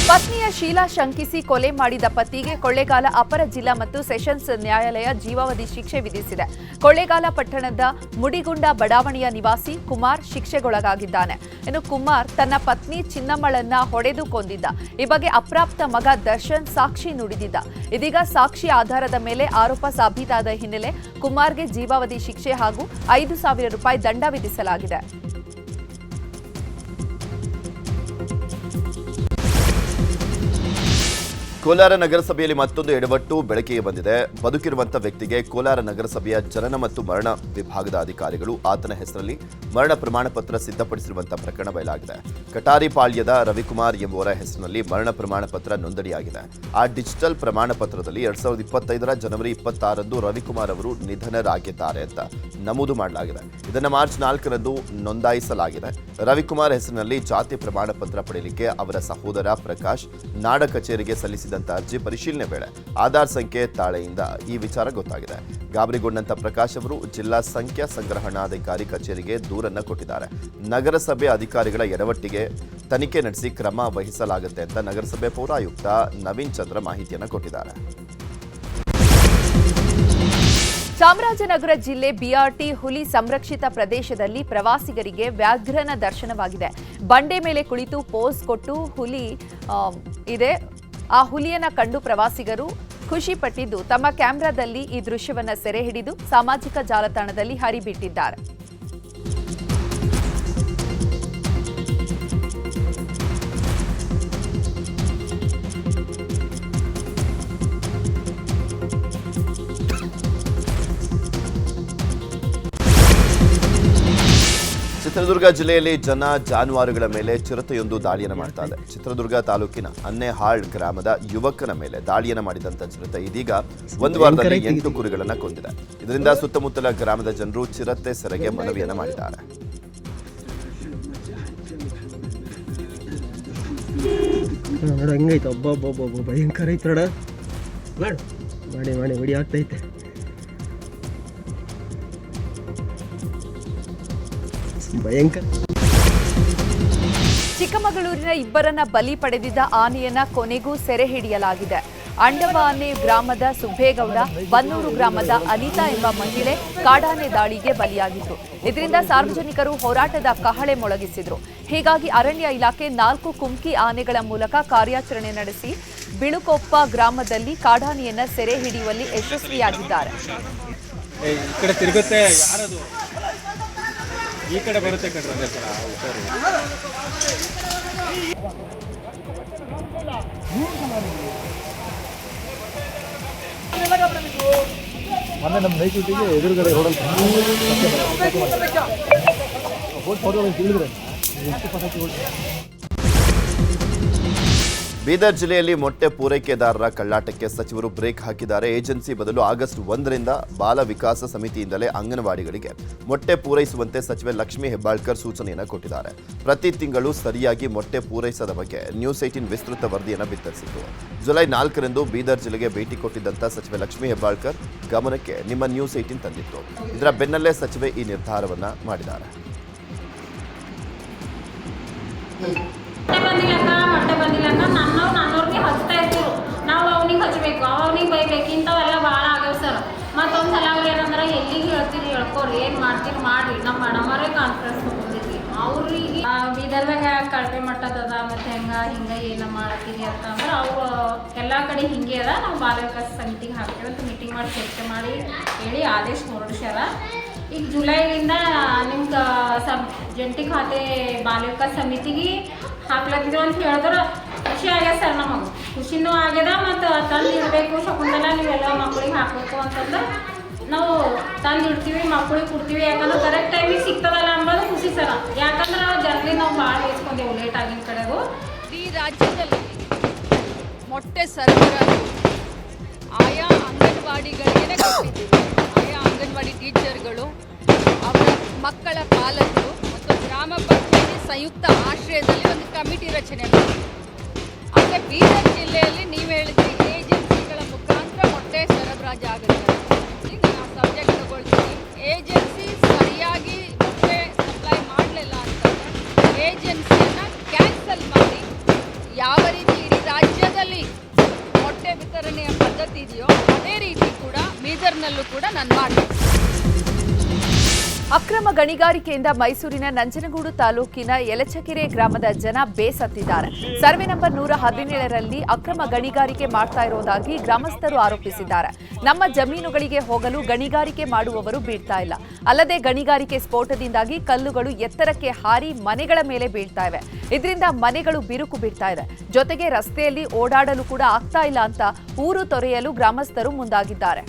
ಪತ್ನಿಯ ಶೀಲಾ ಶಂಕಿಸಿ ಕೊಲೆ ಮಾಡಿದ ಪತಿಗೆ ಕೊಳ್ಳೇಗಾಲ ಅಪರ ಜಿಲ್ಲಾ ಮತ್ತು ಸೆಷನ್ಸ್ ನ್ಯಾಯಾಲಯ ಜೀವಾವಧಿ ಶಿಕ್ಷೆ ವಿಧಿಸಿದೆ. ಕೊಳ್ಳೇಗಾಲ ಪಟ್ಟಣದ ಮುಡಿಗುಂಡ ಬಡಾವಣೆಯ ನಿವಾಸಿ ಕುಮಾರ್ ಶಿಕ್ಷೆಗೊಳಗಾಗಿದ್ದಾನೆ. ಇನ್ನು ಕುಮಾರ್ ತನ್ನ ಪತ್ನಿ ಚಿನ್ನಮ್ಮಳನ್ನ ಹೊಡೆದು ಕೊಂದಿದ್ದ. ಈ ಬಗ್ಗೆ ಅಪ್ರಾಪ್ತ ಮಗ ದರ್ಶನ್ ಸಾಕ್ಷಿ ನುಡಿದಿದ್ದ. ಇದೀಗ ಸಾಕ್ಷಿ ಆಧಾರದ ಮೇಲೆ ಆರೋಪ ಸಾಬೀತಾದ ಹಿನ್ನೆಲೆ ಕುಮಾರ್ಗೆ ಜೀವಾವಧಿ ಶಿಕ್ಷೆ ಹಾಗೂ 5,000 ರೂಪಾಯಿ ದಂಡ ವಿಧಿಸಲಾಗಿದೆ. ಕೋಲಾರ ನಗರಸಭೆಯಲ್ಲಿ ಮತ್ತೊಂದು ಎಡವಟ್ಟು ಬೆಳಕಿಗೆ ಬಂದಿದೆ. ಬದುಕಿರುವಂತಹ ವ್ಯಕ್ತಿಗೆ ಕೋಲಾರ ನಗರಸಭೆಯ ಜನನ ಮತ್ತು ಮರಣ ವಿಭಾಗದ ಅಧಿಕಾರಿಗಳು ಆತನ ಹೆಸರಲ್ಲಿ ಮರಣ ಪ್ರಮಾಣ ಪತ್ರ ಸಿದ್ಧಪಡಿಸಿರುವಂತಹ ಪ್ರಕರಣ ಬಯಲಾಗಿದೆ. ಕಟಾರಿಪಾಳ್ಯದ ರವಿಕುಮಾರ್ ಎಂಬುವರ ಹೆಸರಿನಲ್ಲಿ ಮರಣ ಪ್ರಮಾಣ ಪತ್ರ ನೋಂದಣಿಯಾಗಿದೆ. ಆ ಡಿಜಿಟಲ್ ಪ್ರಮಾಣ ಪತ್ರದಲ್ಲಿ 2025 ಜನವರಿ 26ರಂದು ರವಿಕುಮಾರ್ ಅವರು ನಿಧನರಾಗಿದ್ದಾರೆ ಅಂತ ನಮೂದು ಮಾಡಲಾಗಿದೆ. ಇದನ್ನು ಮಾರ್ಚ್ 4ರಂದು ನೋಂದಾಯಿಸಲಾಗಿದೆ. ರವಿಕುಮಾರ್ ಹೆಸರಿನಲ್ಲಿ ಜಾತಿ ಪ್ರಮಾಣ ಪತ್ರ ಪಡೆಯಲಿಕ್ಕೆ ಅವರ ಸಹೋದರ ಪ್ರಕಾಶ್ ನಾಡ ಕಚೇರಿಗೆ ಸಲ್ಲಿಸಿದಂತ ಅರ್ಜಿ ಪರಿಶೀಲನೆ ವೇಳೆ ಆಧಾರ್ ಸಂಖ್ಯೆ ತಾಳೆಯಿಂದ ಈ ವಿಚಾರ ಗೊತ್ತಾಗಿದೆ. ಗಾಬರಿಗೊಂಡಂತ ಪ್ರಕಾಶ್ ಅವರು ಜಿಲ್ಲಾ ಸಂಖ್ಯಾ ಸಂಗ್ರಹಣಾಧಿಕಾರಿ ಕಚೇರಿಗೆ ದೂರನ್ನ ಕೊಟ್ಟಿದ್ದಾರೆ. ನಗರಸಭೆ ಅಧಿಕಾರಿಗಳ ಎಡವಟ್ಟಿಗೆ ತನಿಖೆ ನಡೆಸಿ ಕ್ರಮ ವಹಿಸಲಾಗುತ್ತೆ ಅಂತ ನಗರಸಭೆ ಪೌರಾಯುಕ್ತ ನವೀನ್ ಚಂದ್ರ ಮಾಹಿತಿಯನ್ನು ಕೊಟ್ಟಿದ್ದಾರೆ. ಚಾಮರಾಜನಗರ ಜಿಲ್ಲೆ ಬಿಆರ್ಟಿ ಹುಲಿ ಸಂರಕ್ಷಿತ ಪ್ರದೇಶದಲ್ಲಿ ಪ್ರವಾಸಿಗರಿಗೆ ವ್ಯಾಘ್ರನ ದರ್ಶನವಾಗಿದೆ. ಬಂಡೆ ಮೇಲೆ ಕುಳಿತು ಪೋಸ್ ಕೊಟ್ಟು ಹುಲಿ ಇದೆ. ಆ ಹುಲಿಯನ್ನ ಕಂಡು ಪ್ರವಾಸಿಗರು ಖುಷಿ ಪಟ್ಟಿದ್ದು ತಮ್ಮ ಕ್ಯಾಮೆರಾದಲ್ಲಿ ಈ ದೃಶ್ಯವನ್ನ ಸೆರೆ ಹಿಡಿದು ಸಾಮಾಜಿಕ ಜಾಲತಾಣದಲ್ಲಿ ಹರಿಬಿಟ್ಟಿದ್ದಾರೆ. ಚಿತ್ರದುರ್ಗ ಜಿಲ್ಲೆಯಲ್ಲಿ ಜನ ಜಾನುವಾರುಗಳ ಮೇಲೆ ಚಿರತೆಯೊಂದು ದಾಳಿಯನ್ನು ಮಾಡ್ತಾ ಇದೆ. ಚಿತ್ರದುರ್ಗ ತಾಲೂಕಿನ ಅನ್ನೆಹಾಳ್ ಗ್ರಾಮದ ಯುವಕನ ಮೇಲೆ ದಾಳಿಯನ್ನು ಮಾಡಿದಂತ ಚಿರತೆ ಇದೀಗ ಒಂದು ವಾರದಲ್ಲಿ 8 ಕುರಿಗಳನ್ನು ಕೊಂದಿದೆ. ಇದರಿಂದ ಸುತ್ತಮುತ್ತಲ ಗ್ರಾಮದ ಜನರು ಚಿರತೆ ಸೆರೆಗೆ ಮನವಿಯನ್ನು ಮಾಡಿದ್ದಾರೆ. ಹಂಗೈತೆ ಒಬ್ಬ ಭಯಂಕರ ಐತಡ ಮಾಡಿ ಮಾಡಿ ಹೊಡಿ ಆಗ್ತೈತೆ. ಭಯಂಕರ ಚಿಕ್ಕಮಗಳೂರಿನ ಇಬ್ಬರನ್ನ ಬಲಿ ಪಡೆದಿದ್ದ ಆನೆಯನ್ನ ಕೊನೆಗೂ ಸೆರೆ ಹಿಡಿಯಲಾಗಿದೆ. ಅಂಡವಾನೆ ಗ್ರಾಮದ ಸುಬ್ಬೇಗೌಡ, ಬನ್ನೂರು ಗ್ರಾಮದ ಅನಿತಾ ಎಂಬ ಮಹಿಳೆ ಕಾಡಾನೆ ದಾಳಿಗೆ ಬಲಿಯಾಗಿತ್ತು. ಇದರಿಂದ ಸಾರ್ವಜನಿಕರು ಹೋರಾಟದ ಕಹಳೆ ಮೊಳಗಿಸಿದ್ರು. ಹೀಗಾಗಿ ಅರಣ್ಯ ಇಲಾಖೆ 4 ಕುಮ್ಕಿ ಆನೆಗಳ ಮೂಲಕ ಕಾರ್ಯಾಚರಣೆ ನಡೆಸಿ ಬಿಳುಕೊಪ್ಪ ಗ್ರಾಮದಲ್ಲಿ ಕಾಡಾನೆಯನ್ನ ಸೆರೆ ಹಿಡಿಯುವಲ್ಲಿ ಯಶಸ್ವಿಯಾಗಿದ್ದಾರೆ. ಈ ಕಡೆ ಬರುತ್ತೆ ಮೊನ್ನೆ ನಮ್ಮ ನೈಟಿಗೆ ಎದುರುಗಡೆ ರೋಡಲ್ಲಿ ತಿಳಿದ್ರೆ ಬೀದರ್ ಜಿಲ್ಲೆಯಲ್ಲಿ ಮೊಟ್ಟೆ ಪೂರೈಕೆದಾರರ ಕಳ್ಳಾಟಕ್ಕೆ ಸಚಿವರು ಬ್ರೇಕ್ ಹಾಕಿದ್ದಾರೆ. ಏಜೆನ್ಸಿ ಬದಲು ಆಗಸ್ಟ್ 1ರಿಂದ ಬಾಲ ವಿಕಾಸ ಸಮಿತಿಯಿಂದಲೇ ಅಂಗನವಾಡಿಗಳಿಗೆ ಮೊಟ್ಟೆ ಪೂರೈಸುವಂತೆ ಸಚಿವೆ ಲಕ್ಷ್ಮೀ ಹೆಬ್ಬಾಳ್ಕರ್ ಸೂಚನೆಯನ್ನು ಕೊಟ್ಟಿದ್ದಾರೆ. ಪ್ರತಿ ತಿಂಗಳು ಸರಿಯಾಗಿ ಮೊಟ್ಟೆ ಪೂರೈಸದ ಬಗ್ಗೆ ನ್ಯೂಸ್ 18 ವಿಸ್ತೃತ ವರದಿಯನ್ನು ಬಿತ್ತರಿಸಿತ್ತು. ಜುಲೈ 4ರಂದು ಬೀದರ್ ಜಿಲ್ಲೆಗೆ ಭೇಟಿ ಕೊಟ್ಟಿದ್ದಂಥ ಸಚಿವೆ ಲಕ್ಷ್ಮೀ ಹೆಬ್ಬಾಳ್ಕರ್ ಗಮನಕ್ಕೆ ನಿಮ್ಮ ನ್ಯೂಸ್ 18 ತಂದಿತ್ತು. ಇದರ ಬೆನ್ನಲ್ಲೇ ಸಚಿವೆ ಈ ನಿರ್ಧಾರವನ್ನು ಮಾಡಿದ್ದಾರೆ. ಮೊಟ್ಟೆ ಬಂದಿಲ್ಲ ನನ್ನವ್ರಿಗೆ ಹಚ್ತಾ ಇರ್ತೀವಿ, ನಾವು ಅವ್ನಿಗೆ ಹಚ್ಬೇಕು, ಅವ್ನಿಗೆ ಬೈಬೇಕು, ಇಂಥವೆಲ್ಲ ಭಾಳ ಆಗ್ಯಾವ ಸರ್. ಮತ್ತೊಂದು ಸಲ ಅವ್ರು ಏನಂದ್ರೆ ಎಲ್ಲಿಗೆ ಹೇಳ್ತೀರಿ ಹೇಳ್ಕೊರಿ, ಏನು ಮಾಡ್ತೀರಿ ಮಾಡಿರಿ, ನಮ್ಮ ಮೇಡಮರೇ ಕಾನ್ಫರೆನ್ಸ್ ತೊಗೊಂಡಿದ್ವಿ. ಅವ್ರಿಗೆ ಬೀದರ್ದಾಗ ಕಳಪೆ ಮಟ್ಟದ ಮತ್ತು ಹಿಂಗೆ ಏನು ಮಾಡತ್ತೀರಿ ಅಂತಂದ್ರೆ ಅವರು ಎಲ್ಲ ಕಡೆ ಹಿಂಗೆ ಅದ, ನಾವು ಬಾಲ ವಿಕಾಸ ಸಮಿತಿಗೆ ಹಾಕ್ತೇವೆ ಅಂತ ಮೀಟಿಂಗ್ ಮಾಡಿ ಚರ್ಚೆ ಮಾಡಿ ಹೇಳಿ ಆದೇಶ ಹೊರಡಿಸ್ಯಾರ. ಈಗ ಜುಲೈಲಿಂದ ನಿಮ್ಗೆ ಜಂಟಿ ಖಾತೆ ಬಾಲ ವಿಕಾಸ ಸಮಿತಿಗೆ ಹಾಕ್ಲತ್ತಿದ್ರು ಅಂತ ಹೇಳಿದ್ರೆ ಖುಷಿ ಆಗ್ಯದ ಸರ್. ನಮಗೆ ಖುಷಿನೂ ಆಗ್ಯದ, ಮತ್ತು ತಂದು ಇಡಬೇಕು ಶಕುಂತಲ ನೀವೆಲ್ಲ ಮಕ್ಕಳಿಗೆ ಹಾಕಬೇಕು ಅಂತಂದ್ರೆ ನಾವು ತಂದು ಇಡ್ತೀವಿ, ಮಕ್ಕಳಿಗೆ ಕೊಡ್ತೀವಿ. ಯಾಕಂದ್ರೆ ಕರೆಕ್ಟ್ ಟೈಮಿಗೆ ಸಿಗ್ತದಲ್ಲ ಅನ್ನೋದು ಖುಷಿ ಸರ್. ಯಾಕಂದ್ರೆ ಜಲ್ದಿ ನಾವು ಭಾಳ ಬೇಯಿಸ್ಕೊಂಡೆವು ಲೇಟ್ ಆಗಿನ ಕಡೆದು. ಈ ರಾಜ್ಯದಲ್ಲಿ ಮೊಟ್ಟೆ ಸರಬರಾಜು ಆಯಾ ಅಂಗನವಾಡಿಗಳಿಗೆ ಕೊಟ್ಟಿದ್ದೀವಿ. ಆಯಾ ಅಂಗನವಾಡಿ ಟೀಚರ್ಗಳು, ಅವರ ಮಕ್ಕಳ ಪಾಲಕರು ಮತ್ತು ಗ್ರಾಮ ಪಂಚಾಯತಿ ಸಂಯುಕ್ತ ಆಶ್ರಯದಲ್ಲಿ ಒಂದು ಕಮಿಟಿ ರಚನೆ ಮಾಡಿ, ಆದರೆ ಬೀದರ್ ಜಿಲ್ಲೆಯಲ್ಲಿ ನೀವು ಹೇಳಿದ್ರಿ ಏಜೆನ್ಸಿಗಳ ಮುಖಾಂತರ ಮೊಟ್ಟೆ ಸರಬರಾಜು ಆಗುತ್ತೆ. ಈಗ ನಾವು ಸಬ್ಜೆಕ್ಟ್ ತಗೊಳ್ತೀವಿ, ಏಜೆನ್ಸಿ ಸರಿಯಾಗಿ ಮೊಟ್ಟೆ ಸಪ್ಲೈ ಮಾಡಲಿಲ್ಲ ಅಂತಂದರೆ ಏಜೆನ್ಸಿಯನ್ನು ಕ್ಯಾನ್ಸಲ್ ಮಾಡಿ ಯಾವ ರೀತಿ ಇಡೀ ರಾಜ್ಯದಲ್ಲಿ ಮೊಟ್ಟೆ ವಿತರಣೆಯ ಪದ್ಧತಿ ಇದೆಯೋ ಅದೇ ರೀತಿ ಕೂಡ ಬೀದರ್ನಲ್ಲೂ ಕೂಡ ನಾನು ಮಾಡ್ತೀನಿ. ಅಕ್ರಮ ಗಣಿಗಾರಿಕೆಯಿಂದ ಮೈಸೂರಿನ ನಂಜನಗೂಡು ತಾಲೂಕಿನ ಯಲಚಕೆರೆ ಗ್ರಾಮದ ಜನ ಬೇಸತ್ತಿದ್ದಾರೆ. ಸರ್ವೆ ನಂಬರ್ 117ರಲ್ಲಿ ಅಕ್ರಮ ಗಣಿಗಾರಿಕೆ ಮಾಡ್ತಾ ಇರೋದಾಗಿ ಗ್ರಾಮಸ್ಥರು ಆರೋಪಿಸಿದ್ದಾರೆ. ನಮ್ಮ ಜಮೀನುಗಳಿಗೆ ಹೋಗಲು ಗಣಿಗಾರಿಕೆ ಮಾಡುವವರು ಬೀಳ್ತಾ ಇಲ್ಲ. ಅಲ್ಲದೆ ಗಣಿಗಾರಿಕೆ ಸ್ಫೋಟದಿಂದಾಗಿ ಕಲ್ಲುಗಳು ಎತ್ತರಕ್ಕೆ ಹಾರಿ ಮನೆಗಳ ಮೇಲೆ ಬೀಳ್ತಾ ಇವೆ. ಇದರಿಂದ ಮನೆಗಳು ಬಿರುಕು ಬಿಡ್ತಾ ಇದೆ. ಜೊತೆಗೆ ರಸ್ತೆಯಲ್ಲಿ ಓಡಾಡಲು ಕೂಡ ಆಗ್ತಾ ಇಲ್ಲ ಅಂತ ಊರು ತೊರೆಯಲು ಗ್ರಾಮಸ್ಥರು ಮುಂದಾಗಿದ್ದಾರೆ.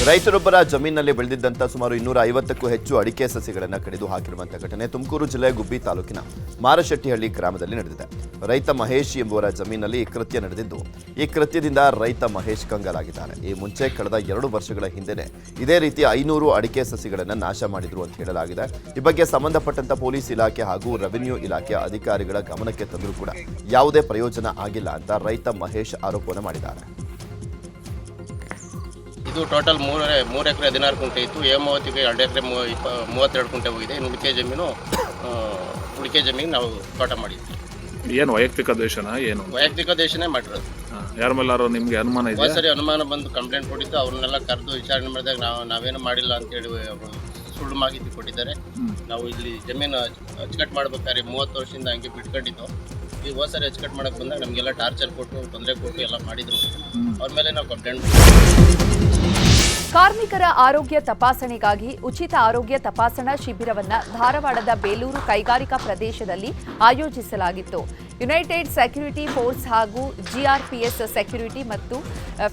ರೈತರೊಬ್ಬರ ಜಮೀನಿನಲ್ಲಿ ಬೆಳೆದಿದ್ದಂಥ ಸುಮಾರು 250ಕ್ಕೂ ಹೆಚ್ಚು ಅಡಿಕೆ ಸಸಿಗಳನ್ನು ಕಡಿದು ಹಾಕಿರುವಂತಹ ಘಟನೆ ತುಮಕೂರು ಜಿಲ್ಲೆಯ ಗುಬ್ಬಿ ತಾಲೂಕಿನ ಮಾರಶೆಟ್ಟಿಹಳ್ಳಿ ಗ್ರಾಮದಲ್ಲಿ ನಡೆದಿದೆ. ರೈತ ಮಹೇಶ್ ಎಂಬುವರ ಜಮೀನಲ್ಲಿ ಈ ಕೃತ್ಯ ನಡೆದಿದ್ದು, ಈ ಕೃತ್ಯದಿಂದ ರೈತ ಮಹೇಶ್ ಕಂಗಾಲಾಗಿದ್ದಾರೆ. ಈ ಮುಂಚೆ ಕಳೆದ 2 ವರ್ಷಗಳ ಹಿಂದೆನೆ ಇದೇ ರೀತಿ 500 ಅಡಿಕೆ ಸಸಿಗಳನ್ನು ನಾಶ ಮಾಡಿದ್ರು ಅಂತ ಹೇಳಲಾಗಿದೆ. ಈ ಬಗ್ಗೆ ಸಂಬಂಧಪಟ್ಟಂತ ಪೊಲೀಸ್ ಇಲಾಖೆ ಹಾಗೂ ರೆವಿನ್ಯೂ ಇಲಾಖೆ ಅಧಿಕಾರಿಗಳ ಗಮನಕ್ಕೆ ತಂದರೂ ಕೂಡ ಯಾವುದೇ ಪ್ರಯೋಜನ ಆಗಿಲ್ಲ ಅಂತ ರೈತ ಮಹೇಶ್ ಆರೋಪವನ್ನು ಮಾಡಿದ್ದಾರೆ. ಇದು ಟೋಟಲ್ 3 ಎಕರೆ 16 ಕುಂಟೆ ಇತ್ತು. ಹೇಮಾವತಿಗೆ 2 ಎಕರೆ 32 ಕುಂಟೆ ಹೋಗಿದೆ. ಇನ್ನು ಉಳಿಕೆ ಜಮೀನು ನಾವು ತೋಟ ಮಾಡಿದ್ವಿ. ಏನು ವೈಯಕ್ತಿಕ ದ್ವೇಷನ? ಏನು ವೈಯಕ್ತಿಕ ದ್ವೇಷನೇ ಮಾಡಿರೋದು. ಯಾರ ಮೇಲಾರು ನಿಮ್ಗೆ ಅನುಮಾನ ಇದೆ? ಸರಿ, ಅನುಮಾನ ಬಂದು ಕಂಪ್ಲೇಂಟ್ ಕೊಟ್ಟಿದ್ದು. ಅವ್ರನ್ನೆಲ್ಲ ಕರೆದು ವಿಚಾರಣೆ ಮಾಡಿದಾಗ ನಾವೇನು ಮಾಡಿಲ್ಲ ಅಂತೇಳಿ ಅವರು ಸುಳ್ಳು ಮಾಹಿತಿ ಕೊಟ್ಟಿದ್ದಾರೆ. ನಾವು ಇಲ್ಲಿ ಜಮೀನು ಅಚ್ಚುಕಟ್ಟು ಮಾಡ್ಬೇಕಾದ್ರೆ 30 ವರ್ಷದಿಂದ ಹಂಗೆ ಬಿಟ್ಕೊಂಡಿದ್ದು. ಈ ಸರಿ ಅಚ್ಚುಕಟ್ಟು ಮಾಡಕ್ಕೆ ಬಂದಾಗ ನಮಗೆಲ್ಲ ಟಾರ್ಚರ್ ಕೊಟ್ಟು ತೊಂದರೆ ಕೊಟ್ಟು ಎಲ್ಲ ಮಾಡಿದ್ರು. ಅವ್ರ ಮೇಲೆ ನಾವು ಕಂಪ್ಲೇಂಟ್. ಕಾರ್ಮಿಕರ ಆರೋಗ್ಯ ತಪಾಸಣೆಗಾಗಿ ಉಚಿತ ಆರೋಗ್ಯ ತಪಾಸಣಾ ಶಿಬಿರವನ್ನು ಧಾರವಾಡದ ಬೇಲೂರು ಕೈಗಾರಿಕಾ ಪ್ರದೇಶದಲ್ಲಿ ಆಯೋಜಿಸಲಾಗಿತ್ತು. ಯುನೈಟೆಡ್ ಸೆಕ್ಯೂರಿಟಿ ಫೋರ್ಸ್ ಹಾಗೂ ಜಿಆರ್ಪಿಎಸ್ ಸೆಕ್ಯೂರಿಟಿ ಮತ್ತು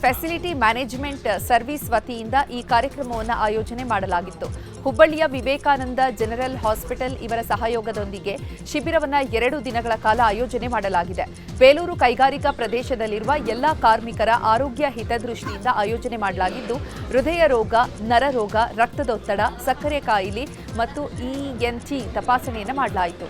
ಫೆಸಿಲಿಟಿ ಮ್ಯಾನೇಜ್ಮೆಂಟ್ ಸರ್ವಿಸ್ ವತಿಯಿಂದ ಈ ಕಾರ್ಯಕ್ರಮವನ್ನು ಆಯೋಜನೆ ಮಾಡಲಾಗಿತ್ತು. ಹುಬ್ಬಳ್ಳಿಯ ವಿವೇಕಾನಂದ ಜನರಲ್ ಹಾಸ್ಪಿಟಲ್ ಇವರ ಸಹಯೋಗದೊಂದಿಗೆ ಶಿಬಿರವನ್ನು 2 ದಿನಗಳ ಕಾಲ ಆಯೋಜನೆ ಮಾಡಲಾಗಿದೆ. ಬೇಲೂರು ಕೈಗಾರಿಕಾ ಪ್ರದೇಶದಲ್ಲಿರುವ ಎಲ್ಲ ಕಾರ್ಮಿಕರ ಆರೋಗ್ಯ ಹಿತದೃಷ್ಟಿಯಿಂದ ಆಯೋಜನೆ ಮಾಡಲಾಗಿದ್ದು, ಹೃದಯ ರೋಗ, ನರರೋಗ, ರಕ್ತದೊತ್ತಡ, ಸಕ್ಕರೆ ಕಾಯಿಲೆ ಮತ್ತು ENT ತಪಾಸಣೆಯನ್ನು ಮಾಡಲಾಯಿತು.